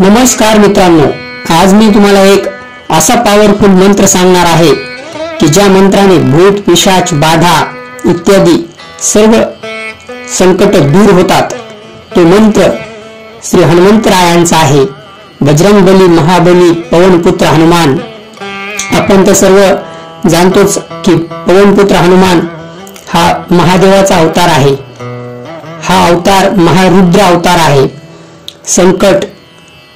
नमस्कार मित्रांनो, आज मी तुम्हाला एक असा पॉवरफुल मंत्र सांगणार आहे की ज्या मंत्राने भूत पिशाच बाधा इत्यादी सर्व संकट दूर होतात। तो मंत्र श्री हनुमंतरायांचा आहे। बजरंगबली महाबली पवनपुत्र हनुमान। आपण तर सर्व जाणतोच की पवनपुत्र हनुमान हा महादेवाचा अवतार आहे। हा अवतार महारुद्र अवतार आहे। संकट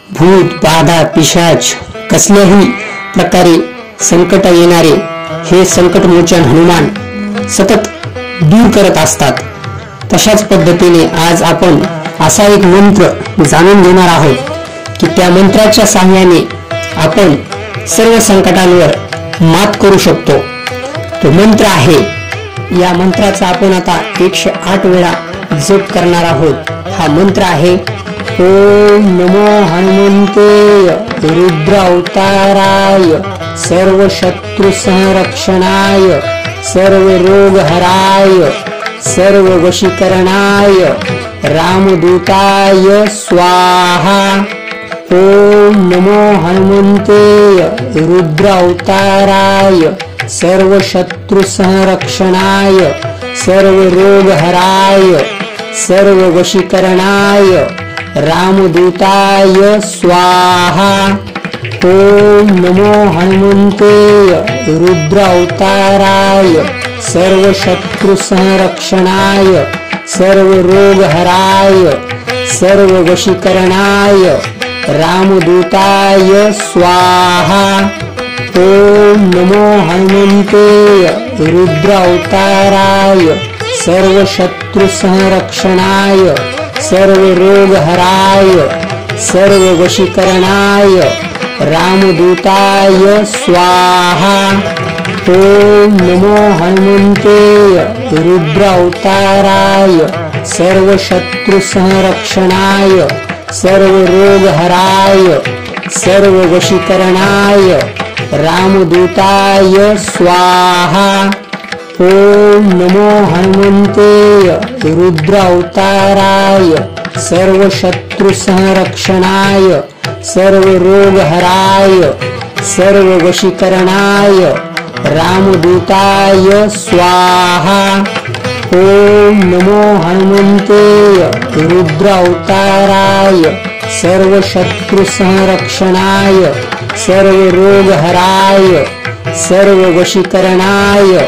भूत बाधा पिशाच कसल्याही प्रकारे संकट येणारे हे संकटमोचन हनुमान सतत दूर करत असतात। तशाच पद्धतीने आज आपण असा एक मंत्र जाणून घेणार आहोत की त्या मंत्राच्या सहाय्याने आपण सर्व संकटांवर मात करू शकतो। तो मंत्र आहे, या मंत्राचा आपण आता 108 वेळा जप करणार आहोत। हा मंत्र आहे ओम नमो हनुमंते रुद्र अवताराय सर्व शत्रु संरक्षणाय सर्व रोग हराय सर्व वशीकरणाय रामदूताय स्वाहा। ओम नमो हनुमंते रुद्र अवताराय सर्व शत्रु संरक्षणाय सर्व रोग हराय सर्व वशीकरणाय रामदूताय स्वाहा। ओम नमो हनुमंते रुद्र अवताराय सर्व शत्रु संरक्षणाय सर्व रोग हराय सर्व वशीकरणाय रामदूताय स्वाहा। ओम नमो हनुमंते रुद्र अवताराय सर्व शत्रु संरक्षणाय सर्व रोग हराय सर्व वशीकरणाय रामदूताय स्वाहा। ओम नमो हनुमंते रुद्र अवताराय सर्व शत्रु संरक्षणाय सर्व रोग हराय सर्व वशीकरणाय रामदूताय स्वाहा। ओम नमो हनुमंते रुद्र अवताराय सर्व शत्रु संरक्षणाय सर्व रोग हराय सर्व वशीकरणाय रामदूताय स्वाहा। ओम नमो हनुमंते रुद्र अवताराय सर्व शत्रु संरक्षणाय सर्व रोग हराय सर्व वशीकरणाय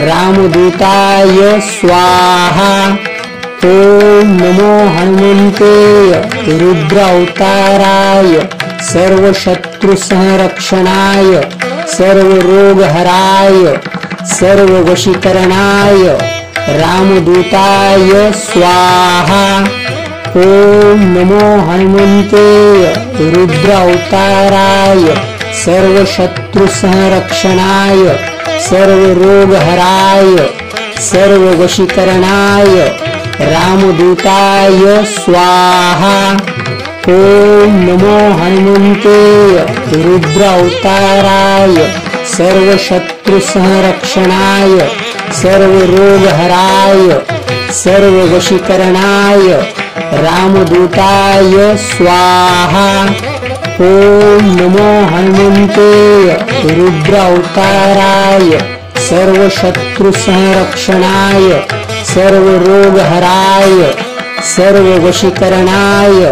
रामदूताय स्वाहा। ओम नमो हनुमंते रुद्र अवताराय सर्व शत्रु संरक्षणाय सर्व रोग हराय सर्व वशीकरणाय रामदूताय स्वाहा। ओम नमो हनुमंते रुद्र अवताराय सर्व शत्रु संरक्षणाय सर्व रोग हराय सर्व वशीकरणाय रामदूताय स्वाहा। ओम नमो हनुमंते रुद्र अवताराय सर्व शत्रु संरक्षणाय सर्व रोग हराय सर्व वशीकरणाय रामदूताय स्वाहा। ओम नमो हनुमंते रुद्र अवताराय सर्व शत्रु संरक्षणाय सर्व रोग हराय सर्व वशीकरणाय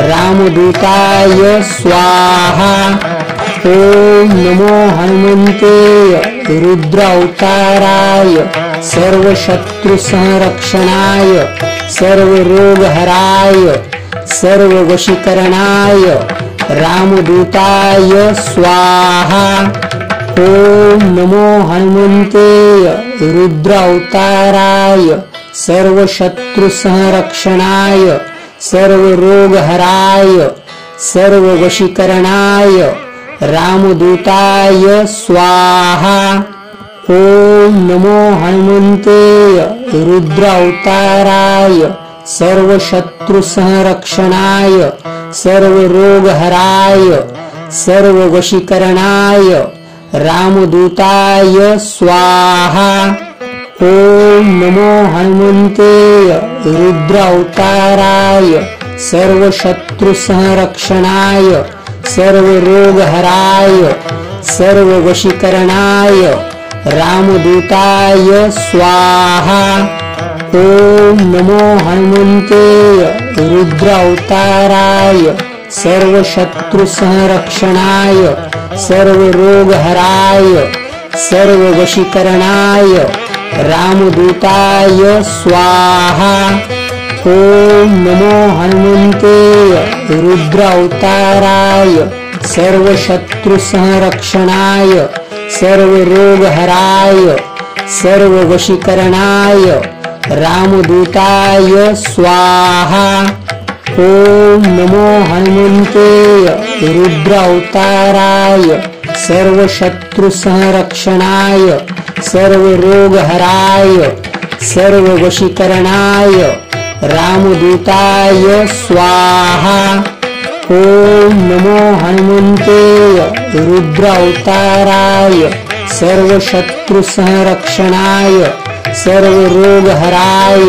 रामदूताय स्वाहा। ओम नमो हनुमंते रुद्र अवताराय सर्व शत्रु संरक्षणाय सर्व रोग हराय सर्व वशीकरणाय रामदूताय स्वाहा। ओम नमो हनुमंते रुद्र अवताराय सर्व शत्रु संरक्षणाय सर्व रोग हराय सर्व वशीकरणाय रामदूताय स्वाहा। ओम नमो हनुमंते रुद्र अवताराय सर्व शत्रु संरक्षणाय सर्व रोग हराय सर्व वशीकरणाय रामदूताय स्वाहा। ओम नमो हनुमंते रुद्र अवताराय सर्वशत्रुसंरक्षणाय सर्वरोगहराय सर्ववशीकरणाय रामदूताय स्वाहा। ओम नमो हनुमते रुद्रावताराय सर्वशत्रुसंरक्षणाय सर्वरोगहराय सर्ववशीकरणाय रामदूताय स्वाहा। ओम नमो हनुमते रुद्रावताराय सर्वशत्रुसंरक्षणाय सर्वरोगहराय सर्ववशीकरणाय रामदूताय स्वाहा। ओम नमो हनुमते रुद्रावताराय सर्वशत्रुसंरक्षणाय सर्वरोगहराय सर्ववशीकरणाय रामदूताय स्वाहा। ओम नमो हनुमते रुद्रावताराय सर्वशत्रुसंरक्षणाय सर्वरोगहराय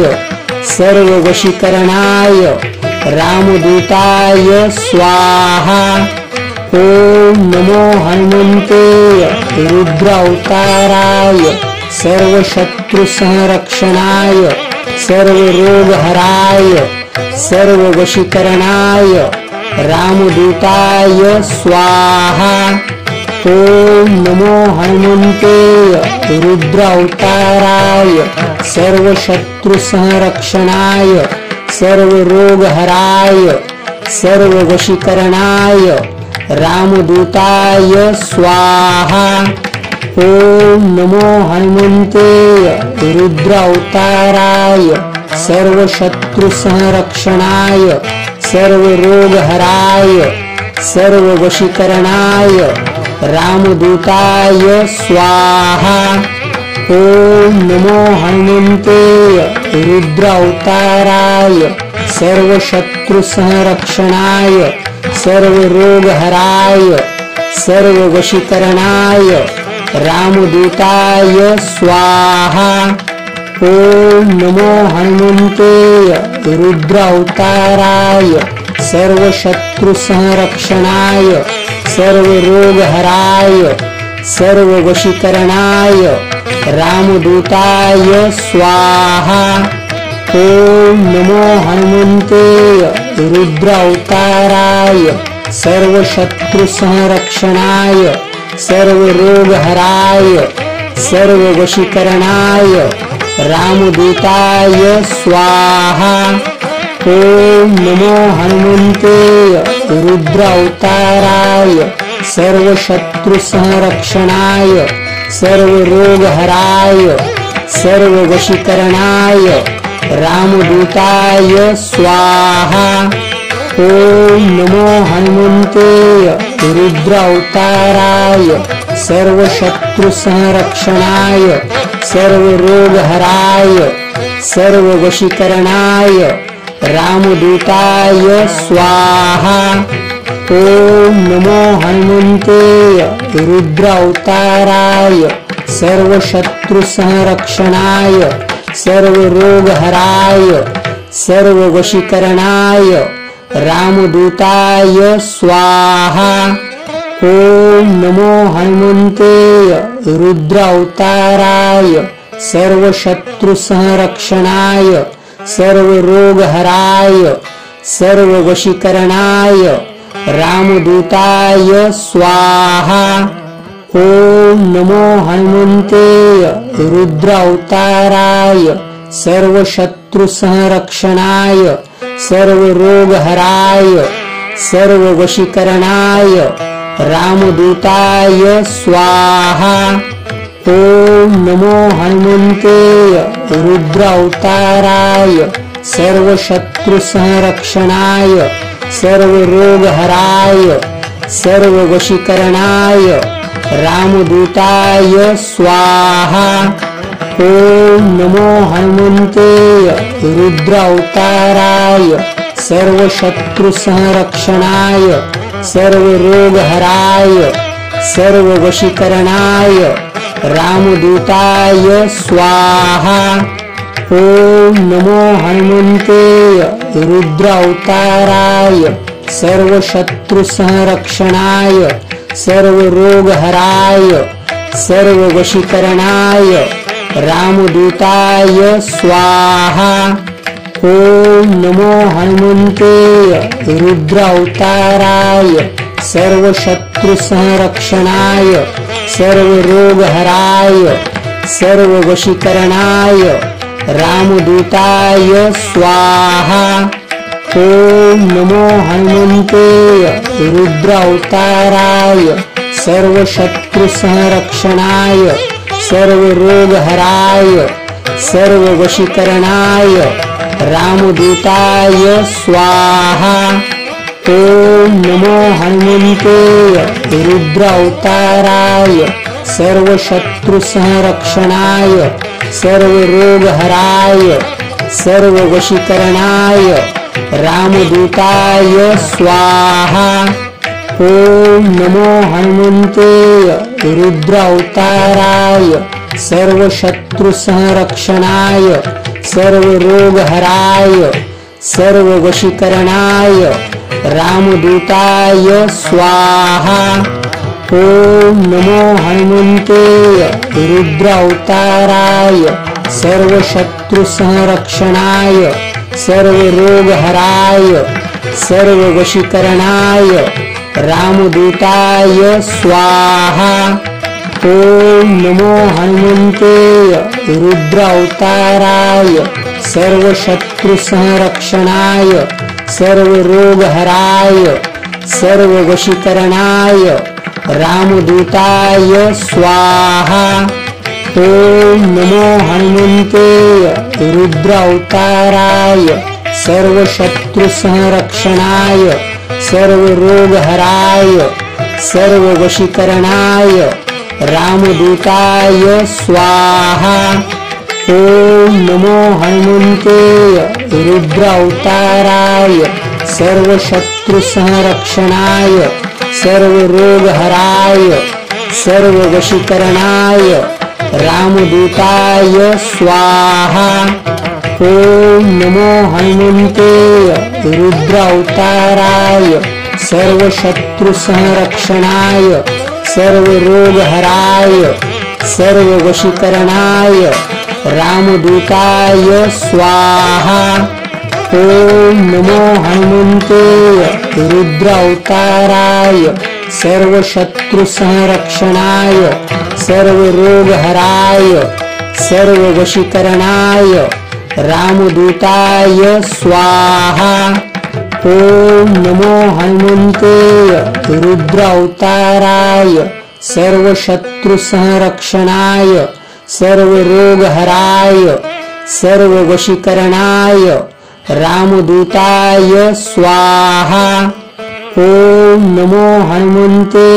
सर्ववशीकरणाय रामदूताय स्वाहा। ओम नमो हनुमते रुद्रावताराय सर्वशत्रुसंरक्षणाय सर्वरोगहराय सर्ववशीकरणाय रामदूताय स्वाहा। ओम नमो हनुमते रुद्रावताराय सर्वशत्रुसंरक्षणाय सर्वरोगहराय सर्ववशीकरणाय रामदूताय स्वाहा। ओम नमो हनुमते रुद्रावताराय सर्वशत्रुसंरक्षणाय सर्वरोगहराय सर्ववशीकरणाय रामदूताय स्वाहा। ओम नमो हनुमते रुद्रावताराय सर्वशत्रुसंरक्षणाय सर्वरोगहराय सर्ववशीकरणाय रामदूताय स्वाहा। ओम नमो हनुमते रुद्रावताराय सर्वशत्रुसंरक्षणाय सर्वरोगहराय सर्ववशीकरणाय रामदूताय स्वाहा। ओम नमो हनुमते रुद्रावताराय सर्वशत्रुसंरक्षणाय सर्वरोगहराय सर्ववशीकरणाय रामदूताय स्वाहा। ओम नमो हनुमते रुद्रावताराय सर्वशत्रुसंरक्षणाय सर्वरोगहराय सर्ववशीकरणाय रामदूताय स्वाहा। ओम नमो हनुमते रुद्रावताराय सर्वशत्रुसंरक्षणाय सर्वरोगहराय सर्ववशीकरणाय रामदूताय स्वाहा। ओम नमो हनुमते रुद्रावताराय सर्वशत्रुसंरक्षणाय सर्वरोगहराय सर्ववशीकरणाय रामदूताय स्वाहा। ओम नमो हनुमते रुद्रावताराय सर्वशत्रुसंरक्षणाय सर्वरोगहराय सर्ववशीकरणाय रामदूताय स्वाहा। ओम नमो हनुमते रुद्रावताराय सर्वशत्रुसंरक्षणाय सर्वरोगहराय सर्ववशीकरणाय रामदूताय स्वाहा। ओम नमो हनुमते रुद्रावताराय सर्वशत्रुसंरक्षणाय सर्वरोगहराय सर्ववशीकरणाय रामदूताय स्वाहा। ओम नमो हनुमते रुद्रावताराय सर्वशत्रुसंरक्षणाय सर्वरोगहराय सर्ववशीकरणाय रामदूताय स्वाहा। ओम नमो हनुमते रुद्रावताराय सर्वशत्रुसंरक्षणाय सर्वरोगहराय सर्ववशीकरणाय रामदूताय स्वाहा। ओम नमो हनुमते रुद्रावताराय सर्वशत्रुसंरक्षणाय सर्वरोगहराय सर्ववशीकरणाय रामदूताय स्वाहा। ओम नमो हनुमते रुद्रावताराय सर्वशत्रुसंरक्षणाय सर्वरोगहराय सर्ववशीकरणाय रामदूताय स्वाहा। ओम नमो हनुमते रुद्रावताराय सर्वशत्रुसंरक्षणाय सर्वरोगहराय सर्ववशीकरणाय रामदूताय स्वाहा। ओम नमो हनुमते रुद्रावताराय सर्वशत्रुसंरक्षणाय सर्वरोगहराय सर्ववशीकरणाय रामदूताय स्वाहा। ओम नमो हनुमते रुद्रावताराय सर्वशत्रुसंरक्षणाय सर्वरोगहराय सर्ववशीकरणाय रामदूताय स्वाहा। ओम नमो हनुमते रुद्रावताराय सर्वशत्रुसंरक्षणाय सर्वरोगहराय सर्ववशीकरणाय रामदूताय स्वाहा। ओम नमो हनुमते रुद्रावताराय सर्वशत्रुसंरक्षणाय सर्वरोगहराय सर्ववशीकरणाय रामदूताय स्वाहा। ओम नमो हनुमते रुद्रावताराय सर्वशत्रुसंरक्षणाय सर्वरोगहराय सर्ववशीकरणाय रामदूताय स्वाहा। ओम नमो हनुमते रुद्रावताराय सर्वशत्रुसंरक्षणाय सर्वरोगहराय सर्ववशीकरणाय रामदूताय स्वाहा। ओम नमो हनुमते रुद्रावताराय सर्वशत्रुसंरक्षणाय सर्वरोगहराय सर्ववशीकरणाय रामदूताय स्वाहा। ओम नमो हनुमते रुद्रावताराय सर्वशत्रुसंरक्षणाय सर्वरोगहराय सर्ववशीकरणाय रामदूताय स्वाहा। ओम नमो हनुमते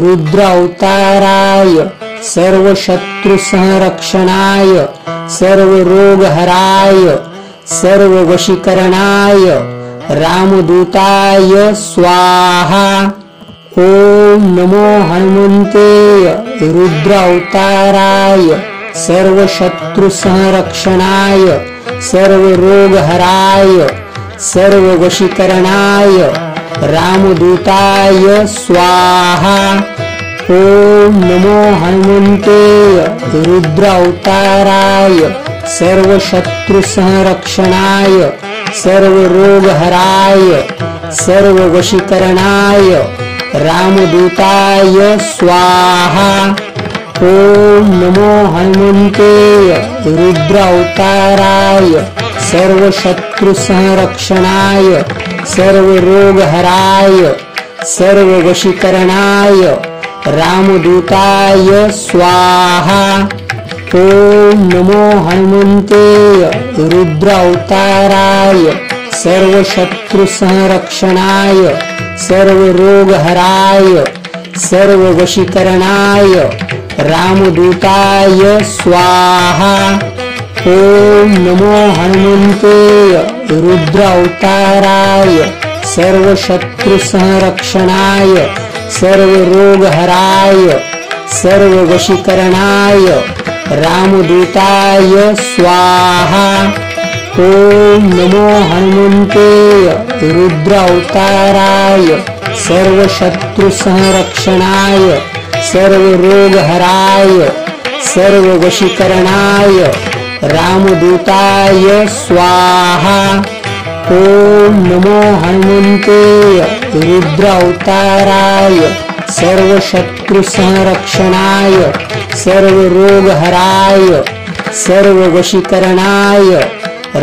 रुद्रावताराय सर्वशत्रुसंरक्षणाय सर्वरोगहराय सर्ववशीकरणाय रामदूताय स्वाहा। ओम नमो हनुमते रुद्रावताराय सर्वशत्रुसंरक्षणाय सर्वरोगहराय सर्ववशीकरणाय रामदूताय स्वाहा। ओम नमो हनुमते रुद्रावताराय सर्वशत्रुसंरक्षणाय सर्वरोगहराय सर्ववशीकरणाय रामदूताय स्वाहा। ओम नमो हनुमते रुद्रावताराय सर्वशत्रुसंरक्षणाय सर्वरोगहराय सर्ववशीकरणाय रामदूताय स्वाहा। ओम नमो हनुमते रुद्रावताराय सर्वशत्रुसंरक्षणाय सर्वरोगहराय सर्ववशीकरणाय रामदूताय स्वाहा। ओम नमो हनुमते रुद्रावताराय सर्वशत्रुसंरक्षणाय सर्वरोगहराय सर्व वशीकरणाय रामदूताय स्वाहा। ओम नमो हनुमते रुद्रावताराय सर्व शत्रु संरक्षणाय सर्व रोग हराय सर्व वशीकरणाय रामदूताय स्वाहा। ओम नमो हनुमते रुद्रावताराय सर्व शत्रु संरक्षणाय सर्व रोग हराय सर्व वशीकरणाय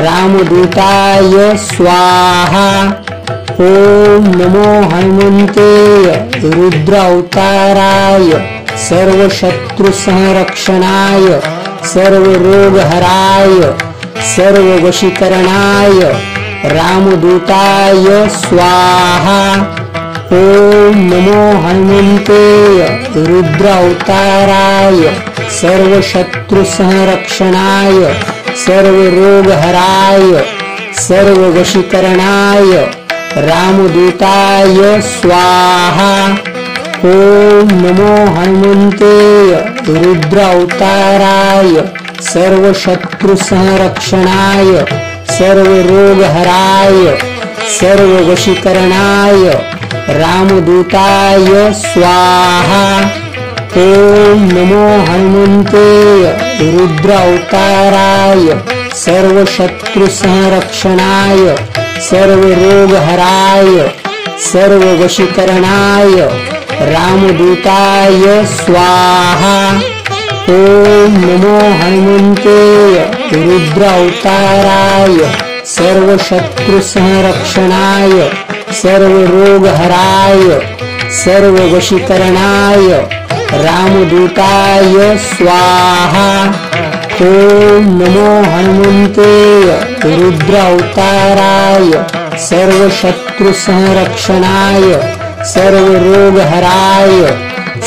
रामदूताय स्वाहा। ओम नमो हनुमते रुद्रावताराय सर्व शत्रु संरक्षणाय सर्व रोग हराय सर्व वशीकरणाय रामदूताय स्वाहा। ओम नमो हनुमते रुद्रावताराय सर्व शत्रु संरक्षणाय सर्व रोग हराय सर्व वशीकरणाय रामदूताय स्वाहा। ओम नमो हनुमते रुद्रावताराय सर्व शत्रु संरक्षणाय सर्व रोग हराय सर्व वशीकरणाय रामदूताय स्वाहा। ओम नमो हनुमते रुद्रावताराय सर्व शत्रु संरक्षणाय सर्व रोग हराय सर्व वशीकरणाय रामदूताय स्वाहा। ओम नमो हनुमते रुद्रावताराय सर्व शत्रु संरक्षणाय सर्व रोग हराय सर्व वशीकरणाय रामदूताय स्वाहा। ओम नमो हनुमते रुद्रावताराय सर्व शत्रु संरक्षणाय सर्व रोग हराय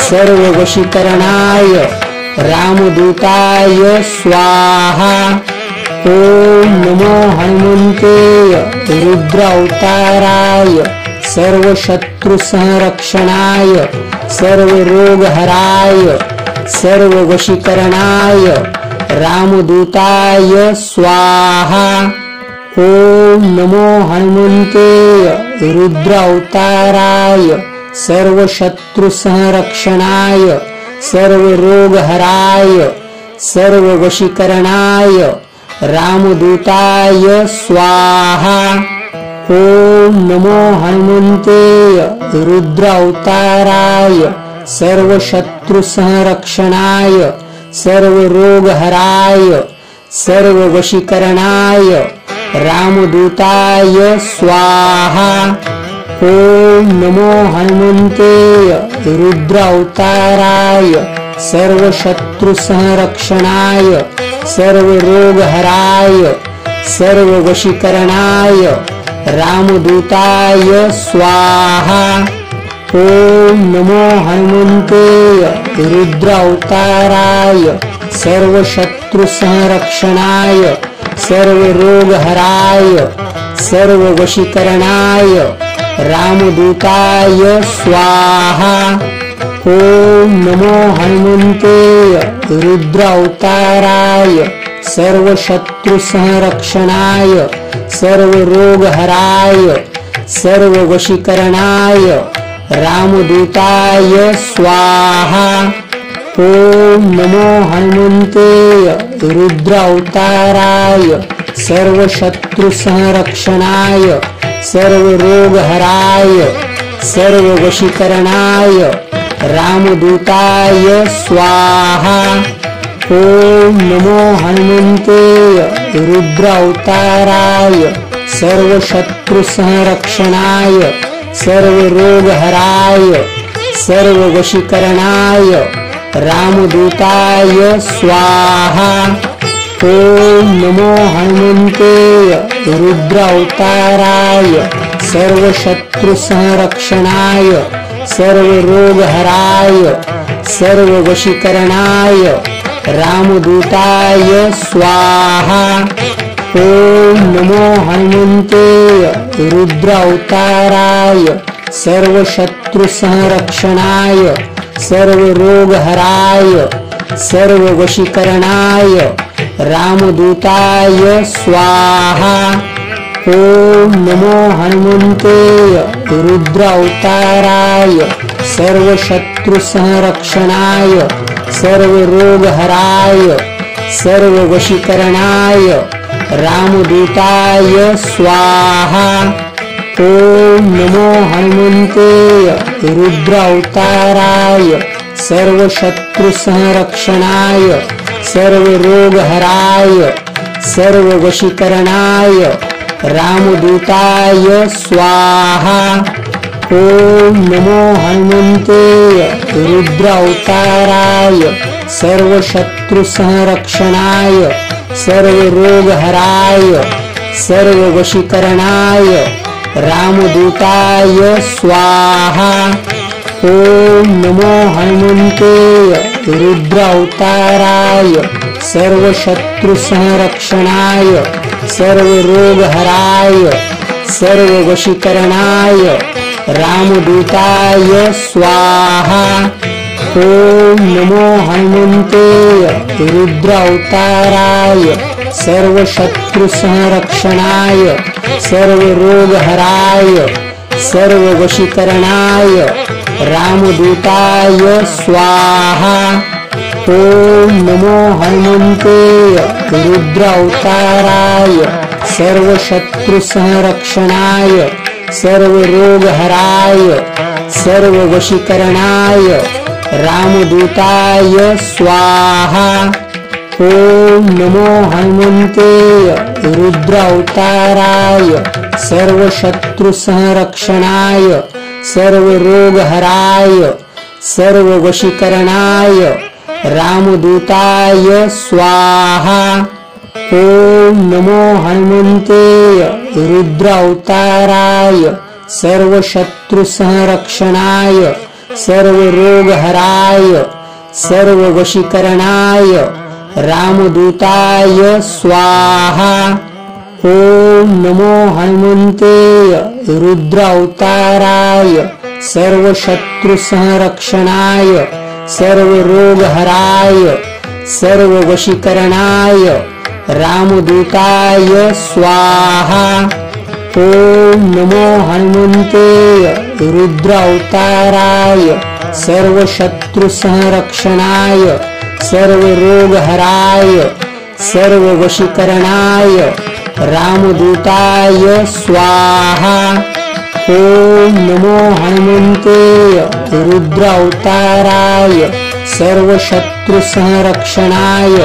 सर्व वशीकरणाय रामदूताय स्वाहा। ओम नमो हनुमते रुद्रावताराय सर्व शत्रु संरक्षणाय सर्व रोग हराय सर्व वशीकरणाय रामदूताय स्वाहा। ओम नमो हनुमते रुद्रावताराय सर्व शत्रु संरक्षणाय सर्व रोग हराय सर्व वशीकरणाय रामदूताय स्वाहा। ओम नमो हनुमते रुद्रावताराय सर्व शत्रु संरक्षणाय सर्व रोग हराय सर्व वशीकरणाय रामदूताय स्वाहा। ओम नमो हनुमते रुद्रावताराय सर्व शत्रु संरक्षणाय सर्व रोग हराय सर्व वशीकरणाय रामदूताय स्वाहा। ओम नमो हनुमते रुद्रावताराय सर्व शत्रु संरक्षणाय सर्व रोग हराय सर्व वशीकरणाय रामदूताय स्वाहा। ओम नमो हनुमते रुद्रावताराय सर्व शत्रु संरक्षणाय सर्व रोग हराय सर्व वशीकरणाय रामदूताय स्वाहा। ओम नमो हनुमते रुद्रावताराय सर्व शत्रु संरक्षणाय सर्व रोग हराय सर्व वशीकरणाय रामदूताय स्वाहा। ओम नमो हनुमते रुद्रावताराय सर्व शत्रु संरक्षणाय सर्व रोग हराय सर्व वशीकरणाय रामदूताय स्वाहा। ओम नमो हनुमते रुद्रावताराय सर्व शत्रु संरक्षणाय सर्व रोग हराय सर्व वशीकरणाय रामदूताय स्वाहा। ओम नमो हनुमते रुद्रावताराय सर्व शत्रु संरक्षणाय सर्व रोगहराय सर्व वशीकरणाय रामदूताय स्वाहा। ओम नमो हनुमते रुद्र अवताराय सर्व शत्रु संरक्षणाय सर्व रोगहराय सर्व वशीकरणाय रामदूताय स्वाहा। ओम नमो हनुमते रुद्र अवताराय सर्व शत्रु संरक्षणाय सर्व रोगहराय सर्व वशीकरणाय रामदूताय स्वाहा। ओम नमो हनुमते रुद्र अवताराय सर्व शत्रु संरक्षणाय सर्व रोगहराय सर्व वशीकरणाय रामदूताय स्वाहा। ओम नमो हनुमते रुद्र अवताराय सर्व शत्रु संरक्षणाय सर्व रोगहराय सर्व वशीकरणाय रामदूताय स्वाहा। ओम नमो हनुमते रुद्र अवताराय सर्व शत्रु संरक्षणाय सर्व रोगहराय सर्व वशीकरणाय रामदूताय स्वाहा। ओम नमो हनुमते रुद्र अवताराय सर्व शत्रु संरक्षणाय सर्व रोगहराय सर्व वशीकरणाय रामदूताय स्वाहा। ओम नमो हनुमते रुद्र अवताराय सर्व शत्रु संरक्षणाय सर्व रोगहराय सर्व वशीकरणाय रामदूताय स्वाहा। ओम नमो हनुमते रुद्र अवताराय सर्व शत्रु संरक्षणाय सर्व रोगहराय सर्व वशीकरणाय रामदूताय स्वाहा। ओम नमो हनुमते रुद्र अवताराय सर्व शत्रु संरक्षणाय सर्व रोगहराय सर्व वशीकरणाय रामदूताय स्वाहा। ओम नमो हनुमते रुद्र अवताराय सर्व शत्रु संरक्षणाय सर्व रोगहराय सर्व वशीकरणाय रामदूताय स्वाहा। ओम नमो हनुमते रुद्र अवताराय सर्व शत्रु संरक्षणाय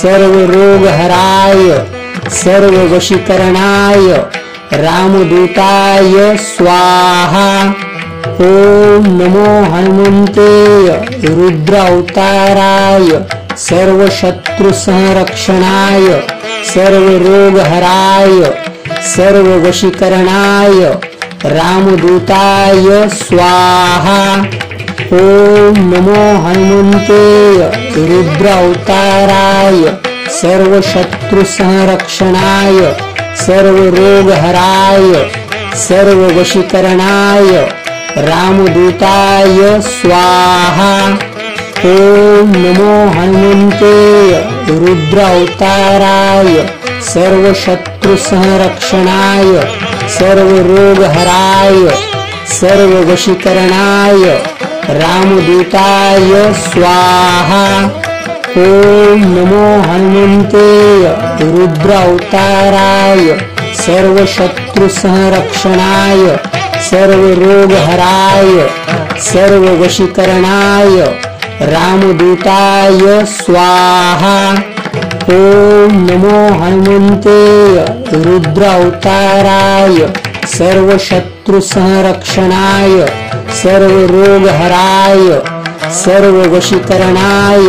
सर्व रोगहराय सर्व वशीकरणाय रामदूताय स्वाहा। ओम नमो हनुमते रुद्र अवताराय सर्व शत्रु संरक्षणाय सर्व रोगहराय सर्व वशीकरणाय रामदूताय स्वाहा। ओम नमो हनुमते रुद्र अवताराय सर्व शत्रु संरक्षणाय सर्व रोगहराय सर्व वशीकरणाय रामदूताय स्वाहा। ओम नमो हनुमते रुद्र अवताराय सर्व शत्रु संरक्षणाय सर्व रोगहराय सर्व वशीकरणाय रामदूताय स्वाहा। ओम नमो हनुमते रुद्र अवताराय सर्व शत्रु संरक्षणाय सर्व रोगहराय सर्व वशीकरणाय रामदूताय स्वाहा। ओम नमो हनुमते रुद्र अवताराय सर्व शत्रु संरक्षणाय सर्व रोगहराय सर्व वशीकरणाय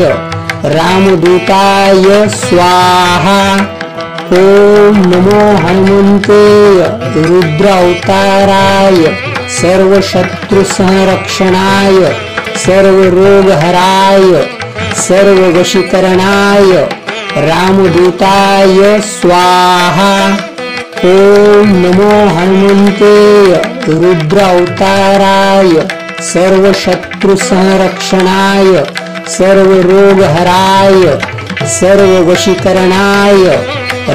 रामदूताय स्वाहा। ओम नमो हनुमते रुद्र अवताराय सर्व शत्रु संरक्षणाय सर्व रोगहराय सर्व वशीकरणाय रामदूताय स्वाहा। ओम नमो हनुमते रुद्र अवताराय सर्वशत्रुसंरक्षणाय सर्वरोगहराय सर्ववशीकरणाय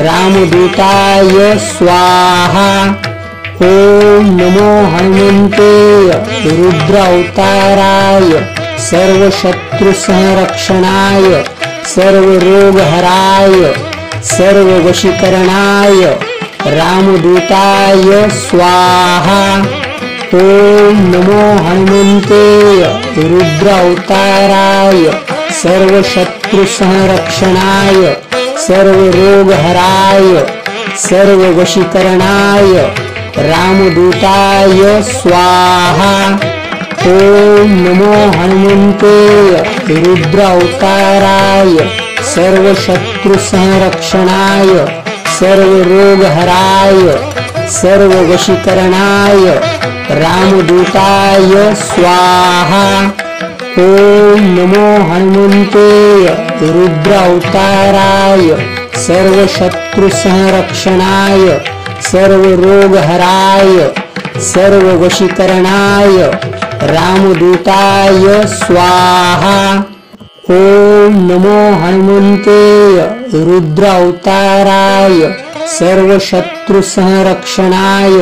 रामदूताय स्वाहा। ओम नमो हनुमते रुद्रावताराय सर्वशत्रुसंरक्षणाय सर्वरोगहराय सर्ववशीकरणाय रामदूताय स्वाहा। ओम नमो हनुमते रुद्रावताराय सर्वशत्रुसंरक्षणाय सर्वरोगहराय सर्ववशीकरणाय रामदूताय स्वाहा। ओम नमो हनुमते रुद्रावताराय सर्वशत्रुसंरक्षणाय सर्वरोगहराय सर्ववशीकरणाय रामदूताय स्वाहा। ओम नमो हनुमते रुद्रावताराय सर्वशत्रुसंरक्षणाय सर्वरोगहराय सर्ववशीकरणाय रामदूताय स्वाहा। ओम नमो हनुमते रुद्रावताराय सर्वशत्रुसंरक्षणाय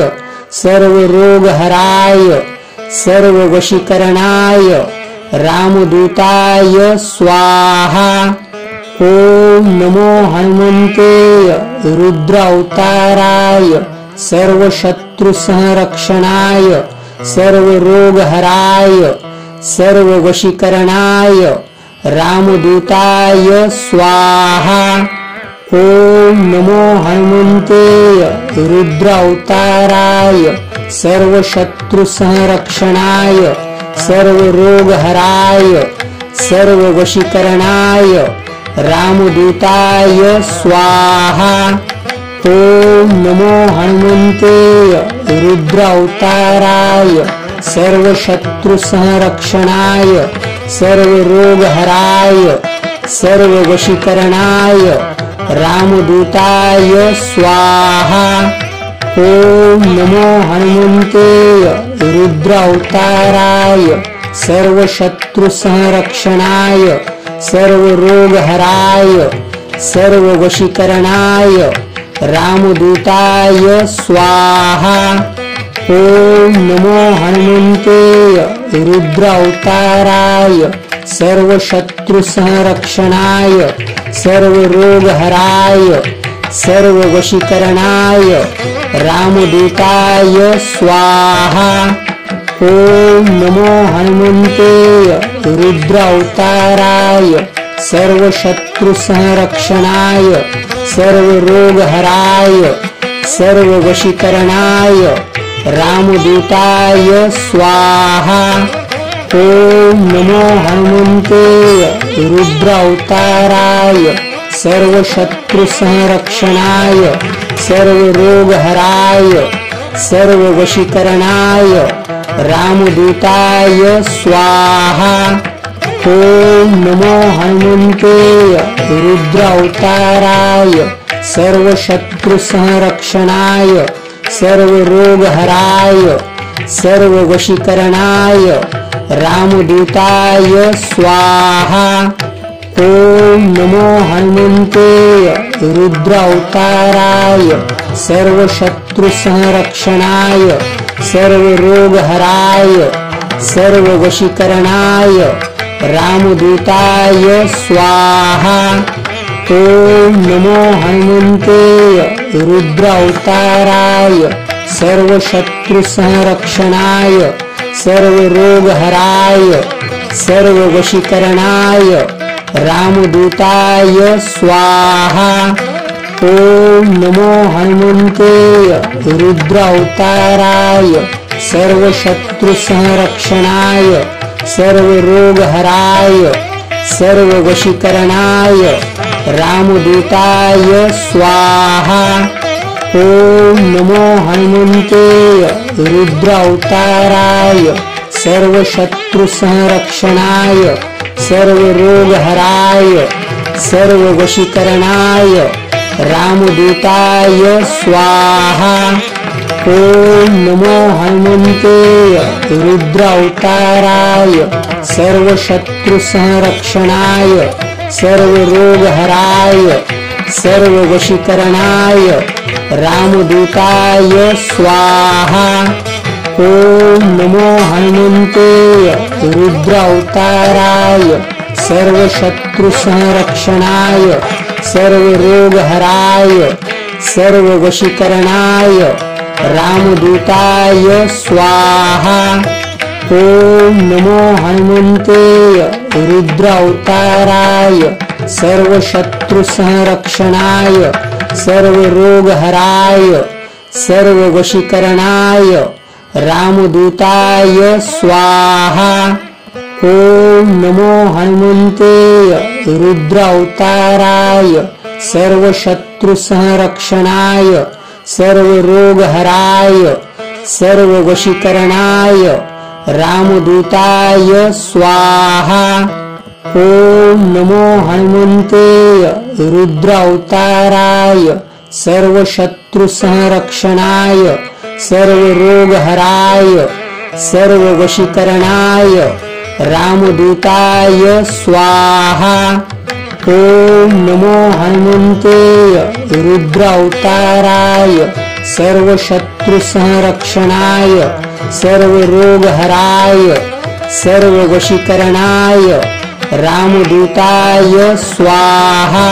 सर्वरोगहराय सर्ववशीकरणाय रामदूताय स्वाहा। ओम नमो हनुमते रुद्रावताराय सर्वशत्रुसंरक्षणाय सर्वरोगहराय सर्ववशीकरणाय रामदूताय स्वाहा। ओम नमो हनुमते रुद्रावताराय सर्वशत्रुसंरक्षणाय सर्वरोगहराय सर्ववशीकरणाय रामदूताय स्वाहा। ओम नमो हनुमते रुद्रावताराय सर्वशत्रुसंरक्षणाय सर्वरोगहराय सर्ववशीकरणाय रामदूताय स्वाहा। ओम नमो हनुमते रुद्रावताराय सर्वशत्रुसंरक्षणाय सर्वरोगहराय सर्ववशीकरणाय रामदूताय स्वाहा। ओम नमो हनुमते रुद्रावताराय सर्वशत्रुसंरक्षणाय सर्वरोगहराय सर्ववशीकरणाय रामदूताय स्वाहा। ओम नमो हनुमते रुद्रावताराय सर्वशत्रुसंरक्षणाय सर्वरोगहराय सर्ववशीकरणाय रामदूताय स्वाहा। ओम नमो हनुमते रुद्रावताराय सर्वशत्रुसंरक्षणाय सर्वरोगहराय सर्ववशीकरणाय रामदूताय स्वाहा। ओम नमो हनुमते रुद्रावताराय सर्वशत्रुसंरक्षणाय सर्वरोगहराय सर्ववशीकरणाय रामदूताय स्वाहा। ओम नमो हनुमते रुद्रावताराय सर्वशत्रुसंरक्षणाय सर्वरोगहराय सर्ववशीकरणाय रामदूताय स्वाहा। ओम नमो हनुमते रुद्रावताराय सर्वशत्रुसंरक्षणाय सर्वरोगहराय सर्ववशीकरणाय रामदूताय स्वाहा। ओम नमो हनुमते रुद्रावताराय सर्वशत्रुसंरक्षणाय सर्वरोगहराय सर्ववशीकरणाय रामदूताय स्वाहा। ओम नमो हनुमते रुद्रावताराय सर्वशत्रुसंरक्षणाय सर्वरोगहराय सर्ववशीकरणाय रामदूताय स्वाहा। ओम नमो हनुमते रुद्र अवताराय सर्व शत्रु संरक्षणाय सर्व रोग हराय सर्व वशीकरणाय रामदूताय स्वाहा। ओम नमो हनुमते रुद्र अवताराय सर्व शत्रु संरक्षणाय सर्व रोग हराय सर्व वशीकरणाय रामदूताय स्वाहा। ओम नमो हनुमते रुद्र अवताराय सर्व शत्रु संरक्षणाय सर्व रोग हराय सर्व वशीकरणाय रामदूताय स्वाहा। ओम नमो हनुमते रुद्र अवताराय सर्व शत्रु संरक्षणाय सर्व रोग हराय सर्व वशीकरणाय रामदूताय स्वाहा। ओम नमो हनुमते रुद्र अवताराय सर्व शत्रु संरक्षणाय सर्व रोग हराय सर्व वशीकरणाय रामदूताय स्वाहा। ओम नमो हनुमते रुद्र अवताराय सर्व शत्रु संरक्षणाय सर्व रोग हराय सर्व वशीकरणाय रामदूताय स्वाहा।